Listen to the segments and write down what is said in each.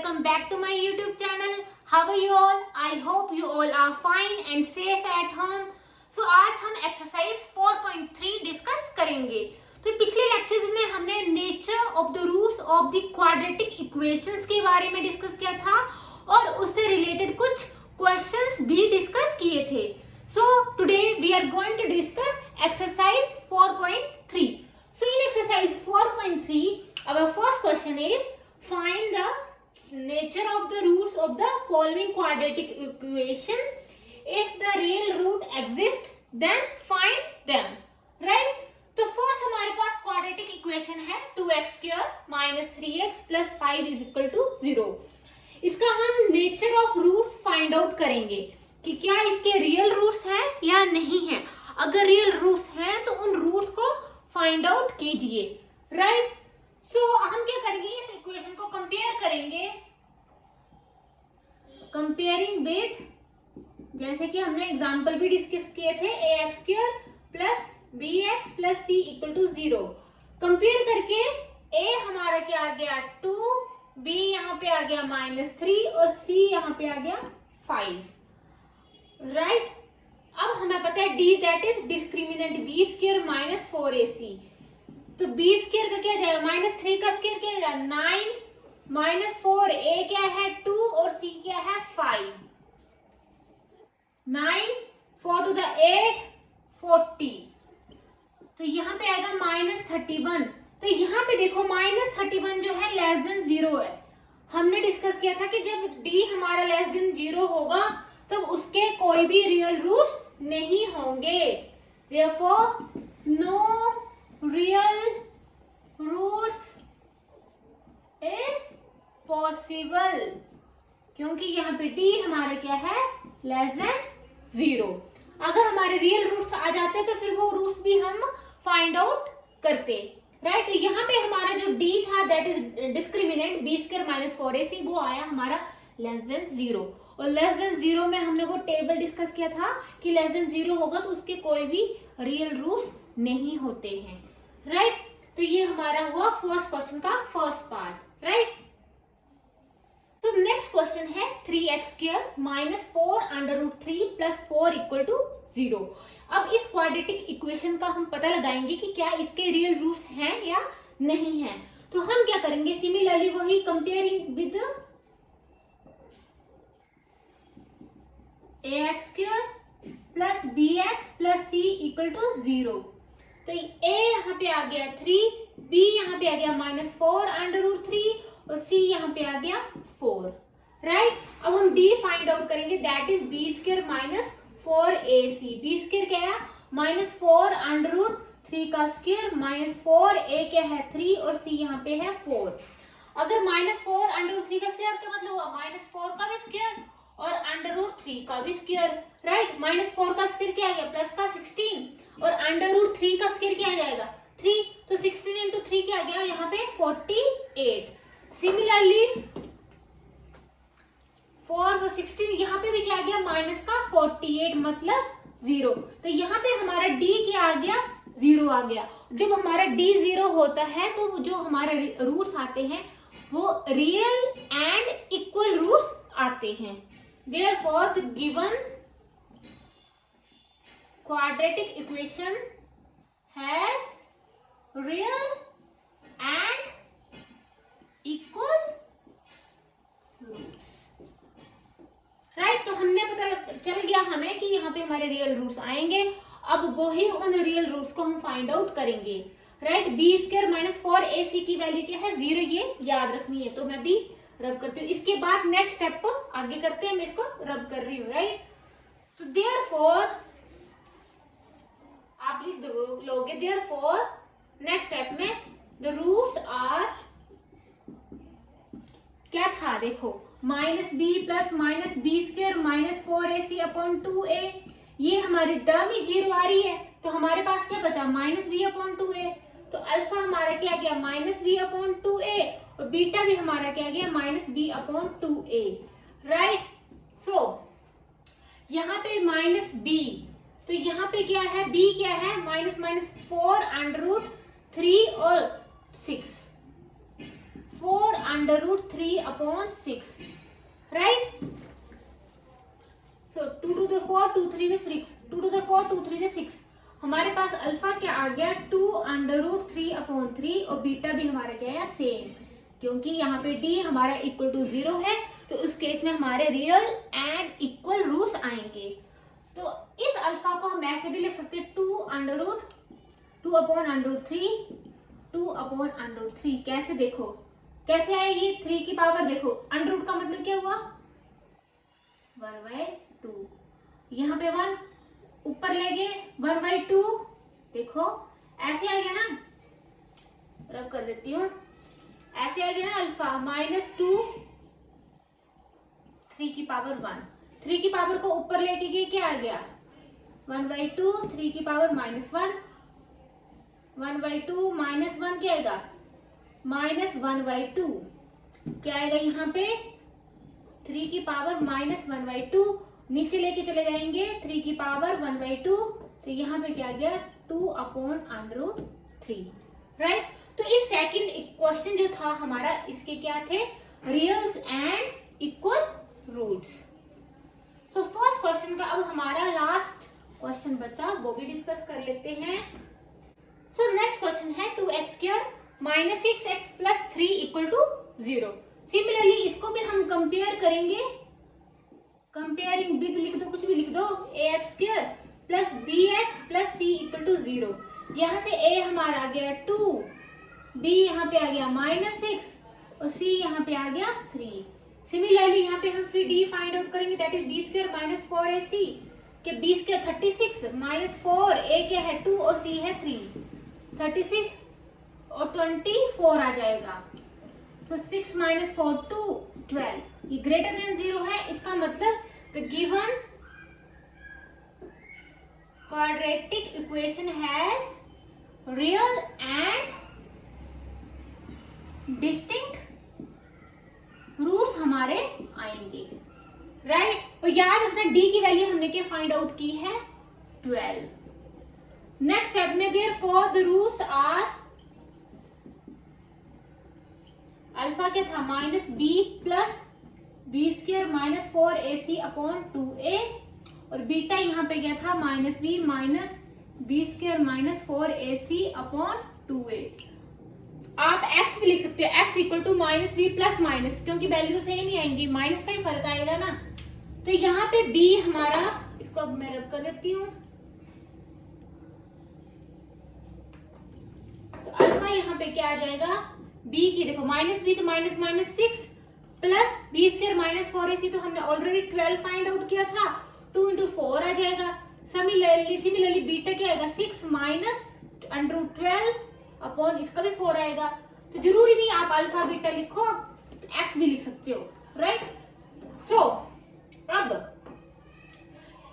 welcome back to my YouTube channel. How are you all? I hope you all are fine and safe at home. So आज हम exercise 4.3 discuss करेंगे. तो पिछले lectures में हमने nature of the roots of the quadratic equations के बारे में डिस्कस किया था और उससे रिलेटेड कुछ क्वेश्चंस भी डिस्कस किए थे. So today we are going to discuss exercise 4.3. So in exercise 4.3, our first question is find the nature of the roots of the following quadratic equation. If the real root exists, then find them. Right? तो first हमारे पास quadratic equation है 2x² - 3x + 5 = 0. इसका हम nature of roots find out करेंगे कि क्या इसके real roots हैं या नहीं है. अगर रियल रूट्स हैं तो उन रूट्स को फाइंड आउट कीजिए. राइट? सो हम क्या करेंगे, इस इक्वेशन को कंपेयर करेंगे कंपेयरिंग विद, जैसे कि हमने एग्जांपल भी डिस्कस किए थे, ax² + bx + c = 0. कंपेयर करके a हमारा क्या आ गया 2, b यहाँ पे आ गया -3 और c यहाँ पे आ गया 5. राइट? अब हमें पता है d that is discriminant b² - 4ac. तो b² का क्या जाएगा, -3 का स्क्वायर क्या जाएगा 9 - 4, a क्या है 2 और c क्या है 5. 9 4 to the 8 40. तो यहाँ पे आएगा -31. तो यहाँ पे देखो -31 जो है <0 है. हमने डिस्कस किया था कि जब d हमारा <0 होगा तब उसके कोई भी रियल रूट्स नहीं होंगे. Therefore, no real roots is possible. क्योंकि यहाँ पे d हमारा क्या है <0. अगर हमारे रियल रूट्स आ जाते तो फिर वो रूट्स भी हम फाइंड आउट करते. राइट? तो यहाँ पे हमारा जो d था that is discriminant b² - 4ac, वो आया हमारा <0. और <0 में हमने वो टेबल डिस्कस किया था कि <0 होगा तो उसके कोई भी रियल रूट्स नहीं होते हैं. राइट? तो ये हमारा हुआ फर्स्ट क्वेश्चन का फर्स्ट पार्ट. राइट? तो नेक्स्ट क्वेश्चन है 3x² - 4√3 + 4 = 0. अब इस क्वाड्रेटिक इक्वेशन का हम पता लगाएंगे कि क्या इसके रियल रूट्स हैं या नहीं हैं. तो हम क्या करेंगे, सिमिलरली वही comparing with ax² + bx + c = 0. तो a यहाँ पे आ गया 3, b यहाँ पे आ गया -4√3 और c यहाँ पे आ गया 4. राइट? अब हम d फाइंड आउट करेंगे that is b² - 4ac. b² क्या है -4√3 का स्क्वायर -4a क्या है 3 और c यहाँ पे है 4. अगर -4√3 का स्क्वायर का मतलब हुआ -4 का भी स्क्वायर और √3 का भी स्क्वायर. राइट? -4 का स्क्वायर क्या आ गया प्लस का 16 और √3 का स्क्वायर क्या आ जाएगा 3. तो 16 × 3 क्या आ गया यहाँ पे 48. सिमिलरली 4 और 16 यहाँ पे भी क्या आ गया माइनस का 48 मतलब 0. तो यहाँ पे हमारा d क्या आ गया 0 आ गया. जब हमारा d 0 होता है तो जो हमारे रूट्स आते हैं वो रियल एंड इक्वल रूट्स आते हैं. Therefore, the given quadratic equation has real and equal roots. Right? तो हमने पता चल गया हमें कि यहाँ पे हमारे रियल रूट्स आएंगे. अब वही उन रियल रूट्स को हम फाइंड आउट करेंगे. राइट? b² - 4ac की वैल्यू क्या है 0, ये याद रखनी है. तो मैं भी रब करती हूँ. इसके बाद नेक्स्ट स्टेप आगे करते हैं. मैं इसको रब कर रही हूँ. राइट? तो देयरफॉर आप लिख लोगे देयरफॉर नेक्स्ट स्टेप में द रूट्स आर क्या था देखो -b + -b² - 4ac/2a. ये हमारी टर्म ही 0 आ रही है तो हमारे पास क्या बचा -b/2a. तो अल्फा हमारा क्या गया -b/2a और बीटा भी हमारा क्या गया -b/2a. राइट? सो यहाँ पे -b, तो यहाँ पे क्या है b क्या है -4√3 और 6 4 under root 3 upon 6, right. So 2 to the 4, 2 3 में 6, 2 टू द 4, 2 3 में 6। हमारे पास अल्फा क्या आ गया 2 अंडर रूट 3 अपॉन 3 और बीटा भी हमारा क्या है सेम, क्योंकि यहाँ पे डी हमारा इक्वल टू 0 है तो उस केस में हमारे रियल एंड इक्वल रूट्स आएंगे। तो इस अल्फा को हम ऐसे भी लिख सकते हैं 2 under root 2 upon under root 3, 2 upon under root 3। कैसे देखो कैसे आएगी 3 की पावर, देखो अंडर रूट का मतलब क्या हुआ 1/2, यहाँ पे 1 ऊपर ले गए 1/2, देखो ऐसे आ गया ना, रब कर देती हूँ, ऐसे आ गया ना अल्फा -2 3 की पावर 1, 3 की पावर को ऊपर लेके गए क्या आ गया 1/2, 3 की पावर -1, 1/2 -1 क्या आएगा -1/2, क्या आएगा यहाँ पे 3 की पावर -1/2, नीचे लेके चले जाएंगे 3 की पावर 1/2, तो यहाँ पे क्या आ गया 2 अपॉन अंडर रूट 3, राइट। तो इस सेकंड क्वेश्चन जो था हमारा, इसके क्या थे reals and equal roots. So first question का अब हमारा लास्ट क्वेश्चन बचा, वो भी डिस्कस कर लेते हैं। सो नेक्स्ट क्वेश्चन है 2x² - 6x + 3 = 0। सिमिलरली इसको भी हम कंपेयर करेंगे, कंपेयरिंग विद लिख दो, कुछ भी लिख दो, ax² + bx + c = 0। यहाँ से a हमारा आ गया 2, b यहाँ पे आ गया -6 और c यहाँ पे आ गया 3। सिमिलरली यहाँ पे हम फिर d फाइंड आउट करेंगे, दैट इज b² - 4ac के b² 36 -4, a क्या है 2 और c है 3, 36 और 24 आ जाएगा। सो 6 - 4 2 12, ये ग्रेटर देन 0 है, इसका मतलब the given quadratic equation has real and distinct roots हमारे आएंगे, राइट। और याद रखना d की वैल्यू हमने क्या फाइंड आउट की है 12। नेक्स्ट स्टेप में therefore the roots are, alpha क्या था -b + b² - 4ac upon 2a और बीटा यहाँ पे क्या था -b - b² - 4ac upon 2a। आप x भी लिख सकते हो, x = -b + माइनस, क्योंकि वैल्यू तो सेम ही आएंगी, माइनस का ही फर्क आएगा ना। तो यहाँ पे b हमारा, इसको अब मैं रब कर देती हूँ, तो अल्फा यहाँ पे क्या आ जाएगा b की, देखो -b तो -6 प्लस b² - 4ac, तो हमने ऑलरेडी 12 फाइंड आउट किया था, 2 × 4 आ जाएगा। सिमिलरली बीटा क्या आएगा 6 - √12 अपॉन इसका भी 4 आएगा। तो जरूरी नहीं आप अल्फा बीटा लिखो, एक्स भी लिख सकते हो, राइट। सो अब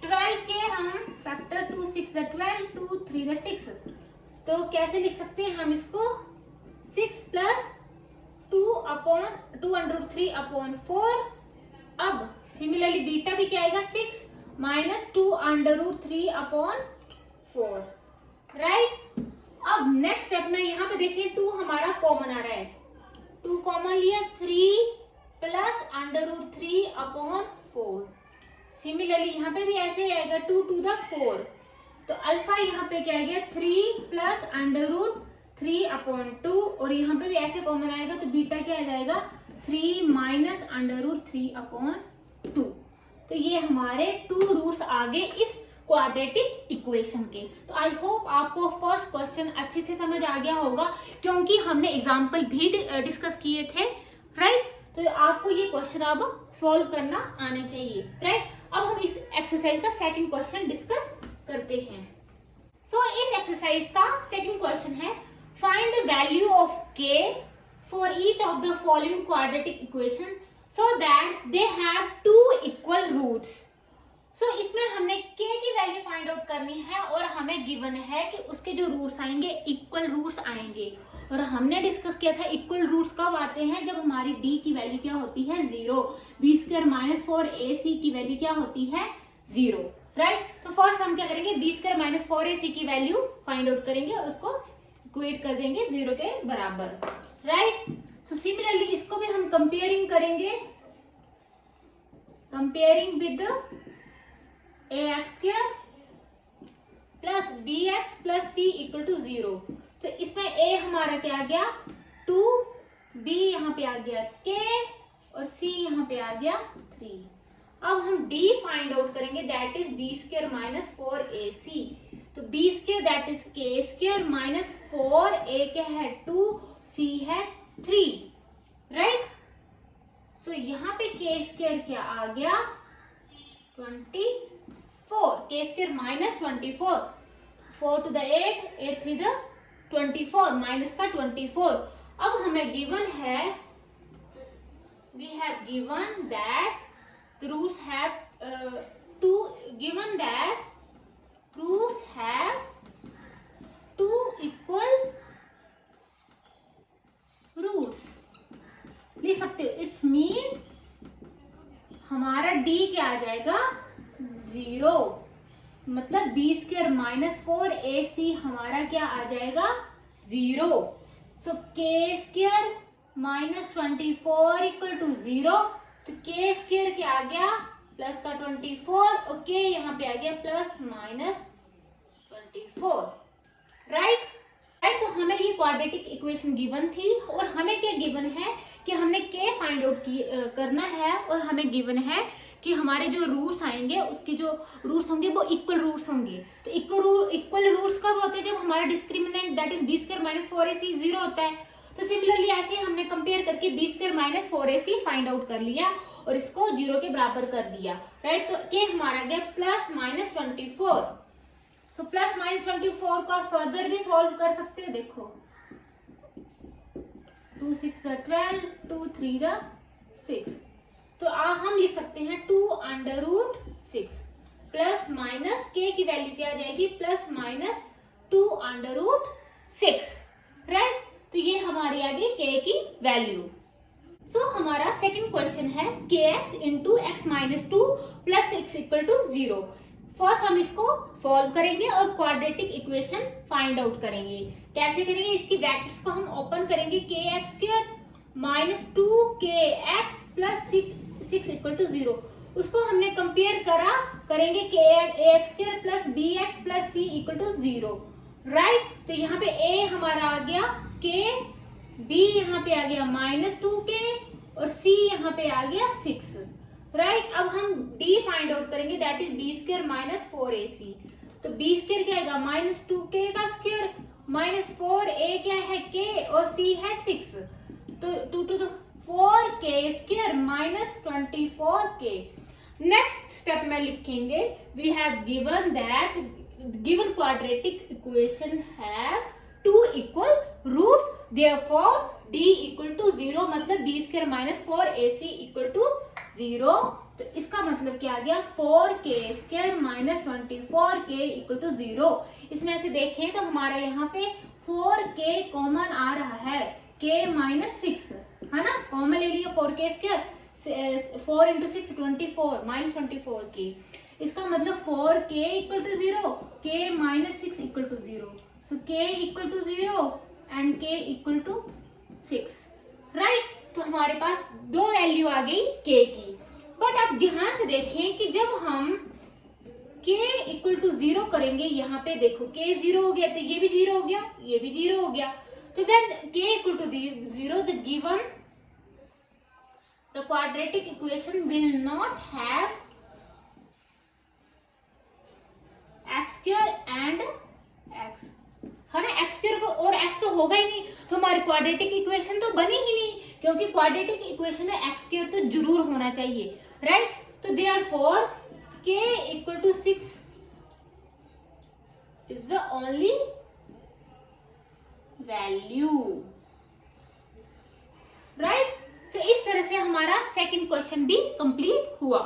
12 के हम फैक्टर 2 6 12 2 3 6, तो कैसे लिख सकते हैं हम इसको 6 + 2 अंडर रूट 3 अपॉन 4। अब सिमिलरली बीटा भी क्या आएगा 6 - 2 अंडर रूट 3 अपॉन 4, राइट। अब नेक्स्ट स्टेप में यहाँ पे देखिए 2 हमारा कॉमन आ रहा है, 2 कॉमन लिया 3 + अंडर रूट 3 अपॉन 4। सिमिलरली यहाँ पे भी ऐसे ही आएगा 2 टू द 4, तो अल्फा यहाँ पे क्या आ गया 3 + अंडर रूट 3 अपॉन 2 और यहाँ पे भी ऐसे कॉमन आएगा, तो बीटा क्या आ जाएगा 3 - अंडर रूट 3 अपॉन 2। तो ये हमारे 2 रूट्स आ गए इस क्वाड्रेटिक इक्वेशन के। तो आई होप आपको फर्स्ट क्वेश्चन अच्छे से समझ आ गया होगा, क्योंकि हमने एग्जाम्पल भी डिस्कस किए थे, राइट। तो आपको ये क्वेश्चन अब सॉल्व करना आना चाहिए, राइट। अब हम इस एक्सरसाइज का सेकंड क्वेश्चन डिस्कस करते हैं। सो इस एक्सरसाइज का सेकंड क्वेश्चन है find the value of k for each of the following quadratic equation so that they have 2 equal roots. So इसमें हमने k की वैल्यू फाइंड आउट करनी है और हमें गिवन है कि उसके जो रूट्स आएंगे इक्वल रूट्स आएंगे, और हमने डिस्कस किया था इक्वल रूट्स कब आते हैं जब हमारी d की वैल्यू क्या होती है 0, b² - 4ac की वैल्यू क्या होती है 0, राइट। तो फर्स्ट हम क्या करेंगे b² - 4ac की वैल्यू फाइंड आउट करेंगे और उसको इक्वेट कर देंगे 0 के बराबर, राइट। सो सिमिलरली इसको भी हम कंपेयरिंग करेंगे, comparing with ax² plus bx plus c equal to 0। तो इसमें a हमारा क्या आ गया 2, b यहाँ पे आ गया k और c यहाँ पे आ गया 3। अब हम d फाइंड आउट करेंगे, that is b² minus 4ac। तो b² that is k² minus 4a क्या है 2, c है 3, राइट। तो यहाँ पे k² क्या आ गया 24, k² minus 24, 4 to the 8, 8 3 the 24, minus का 24। अब हमें गिवन है, we have given that the roots have given that roots have two equal roots। लिख सकते हो, इट्स मीन हमारा d क्या आ जाएगा 0, मतलब b² माइनस 4ac हमारा क्या आ जाएगा 0। सो k² माइनस 24 इक्वल टू 0। तो k² क्या आ गया प्लस का 24 और k यहाँ पे आ गया प्लस माइनस 24, राइट। तो हमें ये क्वाड्रेटिक इक्वेशन गिवन थी और हमें क्या गिवन है कि हमने k फाइंड आउट करना है, और हमें गिवन है कि हमारे जो रूट्स आएंगे उसके जो रूट्स होंगे वो इक्वल रूट्स होंगे। तो इक्वल रूट्स कब होते हैं, जब हमारा discriminant that is b² minus 4ac 0 होता है। तो सिमिलरली ऐसे हमने कंपेयर करके b² minus 4ac find out कर लिया और इसको 0 के बराबर कर दिया, राइट। तो k हमारा गया plus minus 24। So plus minus 24 का फर्दर भी सॉल्व कर सकते हो, देखो 2 6 12, 2 3 6। तो हम लिख सकते हैं 2 under root 6 plus minus k की वैल्यू क्या आ जाएगी plus minus 2 under root 6, right. तो ये हमारी आ गई k की वैल्यू। सो हमारा सेकंड क्वेश्चन है kx into x minus 2 plus 6 equal to 0। First हम इसको सॉल्व करेंगे और क्वाड्रेटिक इक्वेशन फाइंड आउट करेंगे। कैसे करेंगे, इसकी ब्रैकेट्स को हम ओपन करेंगे, kx² minus 2kx plus 6 equal to 0। उसको हमने कंपेयर करेंगे ax² plus bx plus c equal to 0, right. तो यहाँ पे a हमारा आ गया k, b यहाँ पे आ गया माइनस 2k और c यहाँ पे आ गया 6, राइट। अब हम d फाइंड आउट करेंगे, that is b² minus 4ac। तो b² क्या आएगा माइनस 2k का स्क्वायर माइनस 4a क्या है k और c है 6, तो 2 to the 4k² minus 24k। Next step में लिखेंगे, we have given that given quadratic equation have 2 equal roots, therefore d इक्वल टू 0, मतलब b² minus 4ac equal to 0। तो इसका मतलब क्या आ गया 4k² minus 24k equal to 0। इसमें से देखें तो हमारा यहाँ पे 4k कॉमन आ रहा है, k माइनस 6 है ना, कॉमन ले लिया 4k², 4 इंटू 6 24 माइनस 24k। इसका मतलब 4k equal to 0, k minus 6 equal to 0। So k equal to 0 and k equal to 6, right. तो हमारे पास दो वैल्यू आ गई k की। बट अब ध्यान से देखें कि जब हम k इक्वल टू 0 करेंगे, यहाँ पे देखो k 0 हो गया तो ये भी 0 हो गया, ये भी 0 हो गया। तो when k equal to 0 the given the quadratic equation will not have x² and x, है ना, x² को और x तो होगा ही नहीं, तो हमारी क्वाड्रेटिक इक्वेशन तो बनी ही नहीं, क्योंकि क्वाड्रेटिक इक्वेशन में x² तो जरूर होना चाहिए, राइट। तो therefore k equal to 6 is the only value, right. तो इस तरह से हमारा सेकंड क्वेश्चन भी कंप्लीट हुआ।